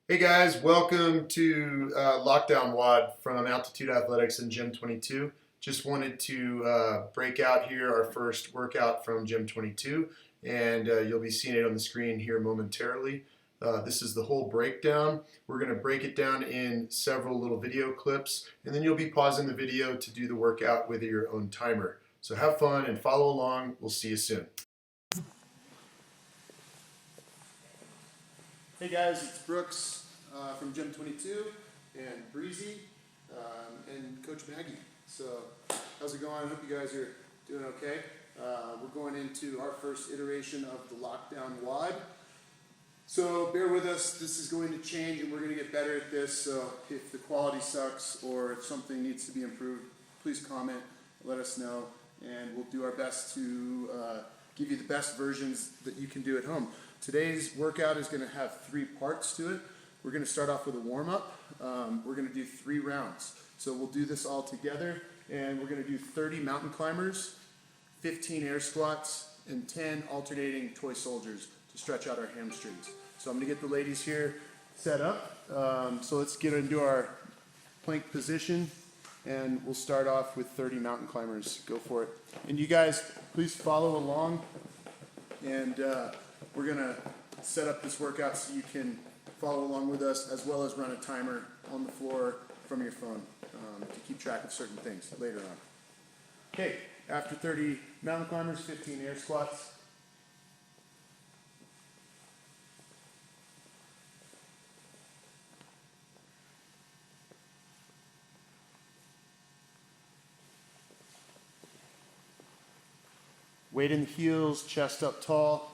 Hey guys, welcome to Lockdown WOD from Altitude Athletics and Gym 22. Just wanted to break out here our first workout from Gym 22, and you'll be seeing it on the screen here momentarily. This is the whole breakdown. We're going to break it down in several little video clips, and then you'll be pausing the video to do the workout with your own timer. So have fun and follow along. We'll see you soon. Hey guys, it's Brooks from Gym 22 and Breezy and Coach Maggie. So how's it going? I hope you guys are doing okay. We're going into our first iteration of the Lockdown WOD. So bear with us, this is going to change and we're going to get better at this. So if the quality sucks or if something needs to be improved, please comment, let us know, and we'll do our best to give you the best versions that you can do at home. Today's workout is going to have 3 parts to it. We're going to start off with a warm-up. We're going to do 3 rounds. So we'll do this all together, and we're going to do 30 mountain climbers, 15 air squats, and 10 alternating toy soldiers to stretch out our hamstrings. So I'm going to get the ladies here set up. So let's get into our plank position, and we'll start off with 30 mountain climbers. Go for it. And you guys, please follow along, and we're going to set up this workout so you can follow along with us, as well as run a timer on the floor from your phone to keep track of certain things later on. Okay, after 30 mountain climbers, 15 air squats. Weight in the heels, chest up tall.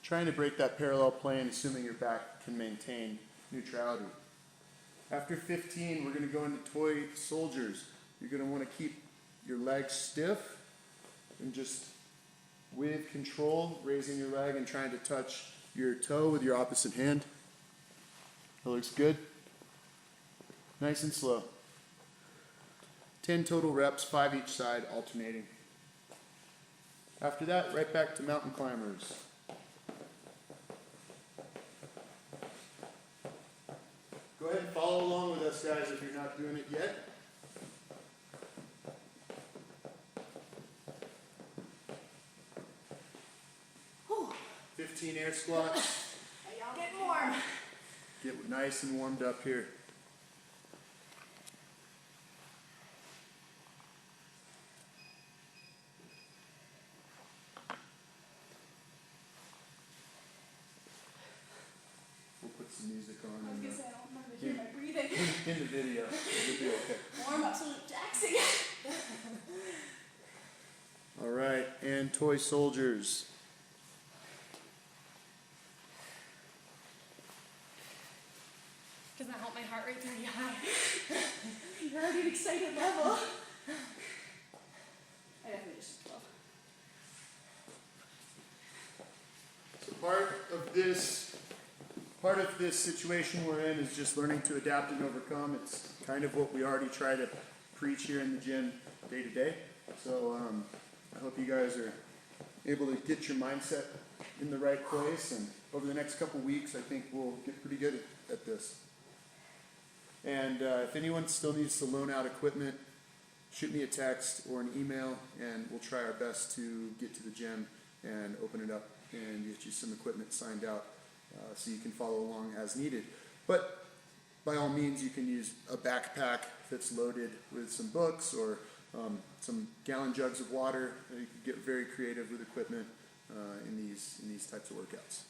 Trying to break that parallel plane, assuming your back can maintain neutrality. After 15, we're going to go into toy soldiers. You're going to want to keep your legs stiff and just with control, raising your leg and trying to touch your toe with your opposite hand. That looks good. Nice and slow. 10 total reps, 5 each side, alternating. After that, right back to mountain climbers. Go ahead and follow along with us, guys, if you're not doing it yet. Whew. 15 air squats. Hey, y'all getting warm. Get nice and warmed up here. We'll put some music on. I was going to say, I don't remember to hear my breathing. In the video, you'll be okay. Warm up so taxing. All right, and toy soldiers. Doesn't that help my heart rate pretty high? You're already at an excited level. I definitely just love. So part of this situation we're in is just learning to adapt and overcome. It's kind of what we already try to preach here in the gym day to day. So I hope you guys are able to get your mindset in the right place, and over the next couple weeks I think we'll get pretty good at this. And if anyone still needs to loan out equipment, shoot me a text or an email, and we'll try our best to get to the gym and open it up and get you some equipment signed out so you can follow along as needed. But by all means, you can use a backpack that's loaded with some books or some gallon jugs of water. You can get very creative with equipment in these types of workouts.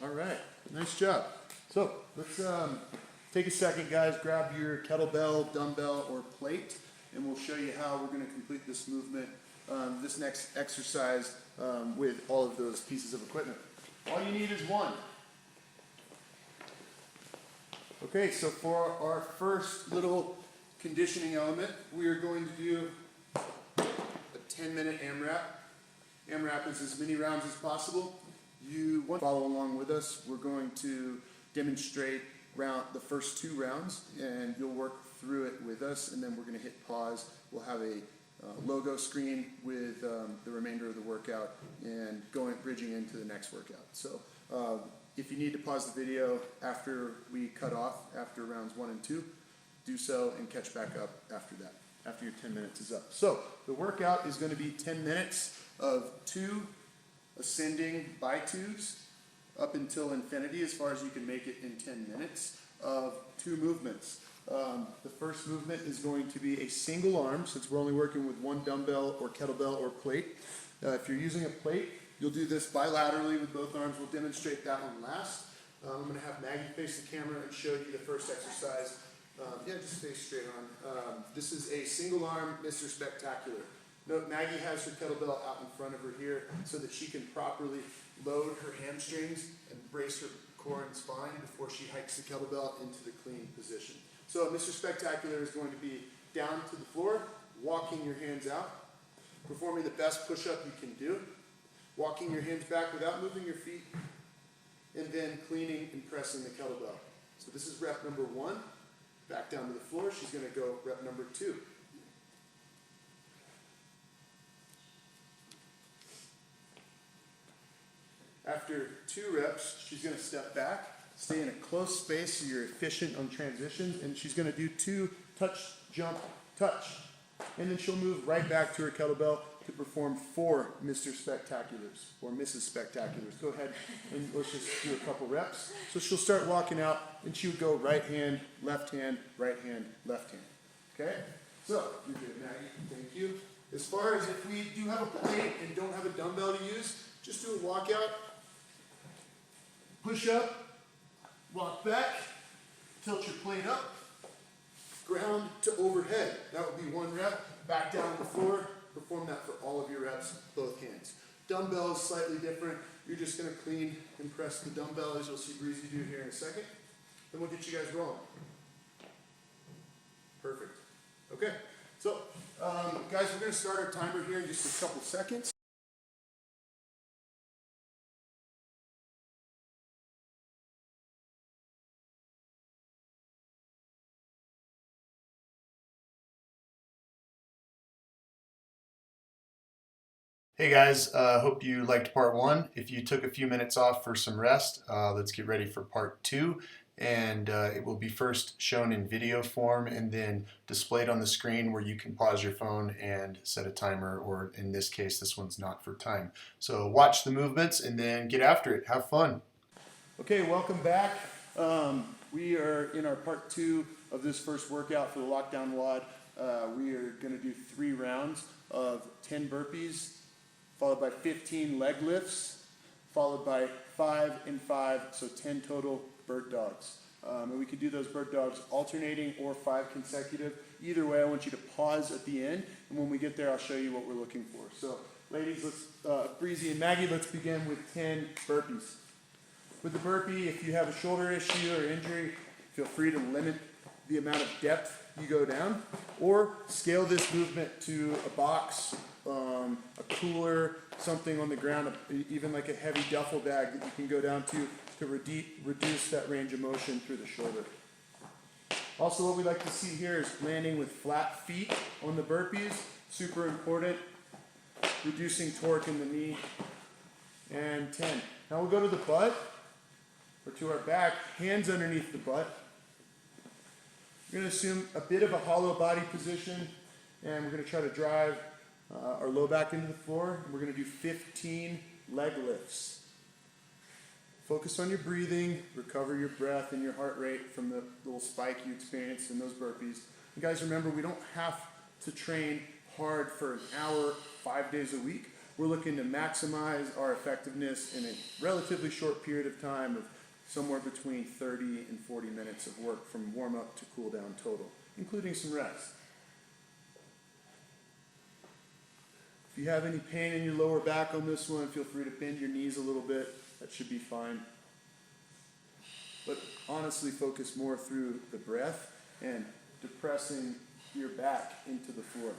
All right, nice job. So let's take a second, guys. Grab your kettlebell, dumbbell, or plate, and we'll show you how we're going to complete this movement, this next exercise with all of those pieces of equipment. All you need is one. Okay, so for our first little conditioning element, we are going to do a 10-minute AMRAP. AMRAP is as many rounds as possible. you want to follow along with us, we're going to demonstrate the first 2 rounds, and you'll work through it with us, and then we're going to hit pause. We'll have a logo screen with the remainder of the workout and bridging into the next workout. So if you need to pause the video after we cut off after rounds 1 and 2, do so and catch back up after that, after your 10 minutes is up. So the workout is going to be 10 minutes of 2 ascending by-2s up until infinity, as far as you can make it in 10 minutes, of 2 movements. The first movement is going to be a single arm, since we're only working with 1 dumbbell or kettlebell or plate. If you're using a plate, you'll do this bilaterally with both arms. We'll demonstrate that one last. I'm going to have Maggie face the camera and show you the first exercise. Yeah, just face straight on. This is a single arm Mr. Spectacular. Note, Maggie has her kettlebell out in front of her here so that she can properly load her hamstrings and brace her core and spine before she hikes the kettlebell into the clean position. So Mr. Spectacular is going to be down to the floor, walking your hands out, performing the best push-up you can do, walking your hands back without moving your feet, and then cleaning and pressing the kettlebell. So this is rep number 1. Back down to the floor. She's going to go rep number 2. After 2 reps, she's going to step back, stay in a close space so you're efficient on transitions, and she's going to do 2 touch, jump, touch. And then she'll move right back to her kettlebell to perform 4 Mr. Spectaculars or Mrs. Spectaculars. Go ahead and let's just do a couple reps. So she'll start walking out, and she would go right hand, left hand, right hand, left hand. Okay? So, you're good, Maggie. Thank you. As far as if we do have a plate and don't have a dumbbell to use, just do a walkout. Push up, walk back, tilt your plate up, ground to overhead. That would be 1 rep. Back down to the floor. Perform that for all of your reps, both hands. Dumbbell is slightly different. You're just going to clean and press the dumbbell, as you'll see Breezy do here in a second. Then we'll get you guys rolling. Perfect. Okay, so guys, we're going to start our timer here in just a couple seconds. Hey guys, hope you liked part 1. If you took a few minutes off for some rest, let's get ready for part 2. And it will be first shown in video form and then displayed on the screen where you can pause your phone and set a timer, or in this case, this one's not for time. So watch the movements and then get after it. Have fun. Okay, welcome back. We are in our part 2 of this first workout for the lockdown WOD. We are going to do 3 rounds of 10 burpees, followed by 15 leg lifts, followed by 5 and 5, so 10 total bird dogs. And we could do those bird dogs alternating or 5 consecutive. Either way, I want you to pause at the end, and when we get there, I'll show you what we're looking for. So, ladies, Breezy and Maggie, let's begin with 10 burpees. With the burpee, if you have a shoulder issue or injury, feel free to limit the amount of depth you go down, or scale this movement to a box, a cooler, something on the ground, even like a heavy duffel bag that you can go down to reduce that range of motion through the shoulder. Also, what we like to see here is landing with flat feet on the burpees, super important, reducing torque in the knee, and 10. Now we'll go to the butt, or to our back, hands underneath the butt. We're going to assume a bit of a hollow body position, and we're going to try to drive our low back into the floor. And we're going to do 15 leg lifts. Focus on your breathing, recover your breath and your heart rate from the little spike you experienced in those burpees. And guys, remember, we don't have to train hard for an hour, 5 days a week. We're looking to maximize our effectiveness in a relatively short period of time of somewhere between 30 and 40 minutes of work from warm up to cool down total, including some rest. If you have any pain in your lower back on this one, feel free to bend your knees a little bit. That should be fine. But honestly, focus more through the breath and depressing your back into the floor.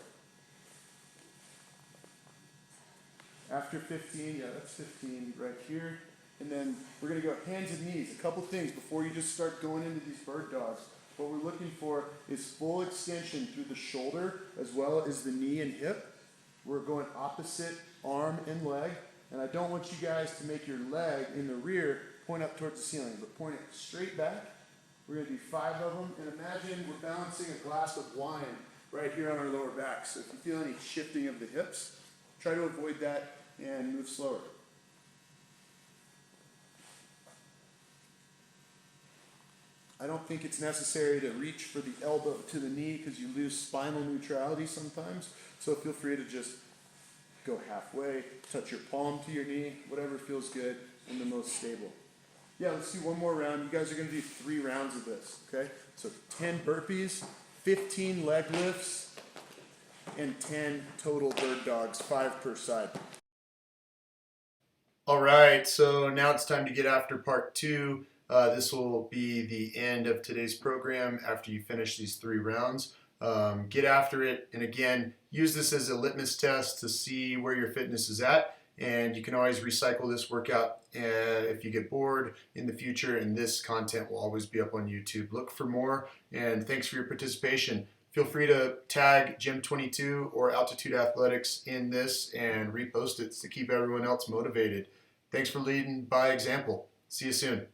After 15, yeah, that's 15 right here. And then we're going to go hands and knees. A couple things before you just start going into these bird dogs. What we're looking for is full extension through the shoulder as well as the knee and hip. We're going opposite arm and leg. And I don't want you guys to make your leg in the rear point up towards the ceiling, but point it straight back. We're going to do 5 of them. And imagine we're balancing a glass of wine right here on our lower back. So if you feel any shifting of the hips, try to avoid that and move slower. I don't think it's necessary to reach for the elbow to the knee because you lose spinal neutrality sometimes. So feel free to just go halfway, touch your palm to your knee, whatever feels good and the most stable. Yeah, let's do one more round. You guys are going to do 3 rounds of this, okay? So 10 burpees, 15 leg lifts, and 10 total bird dogs, 5 per side. All right, so now it's time to get after part 2. This will be the end of today's program after you finish these 3 rounds. Get after it, and again, use this as a litmus test to see where your fitness is at, and you can always recycle this workout if you get bored in the future, and this content will always be up on YouTube. Look for more, and thanks for your participation. Feel free to tag Gym22 or Altitude Athletics in this and repost it to keep everyone else motivated. Thanks for leading by example. See you soon.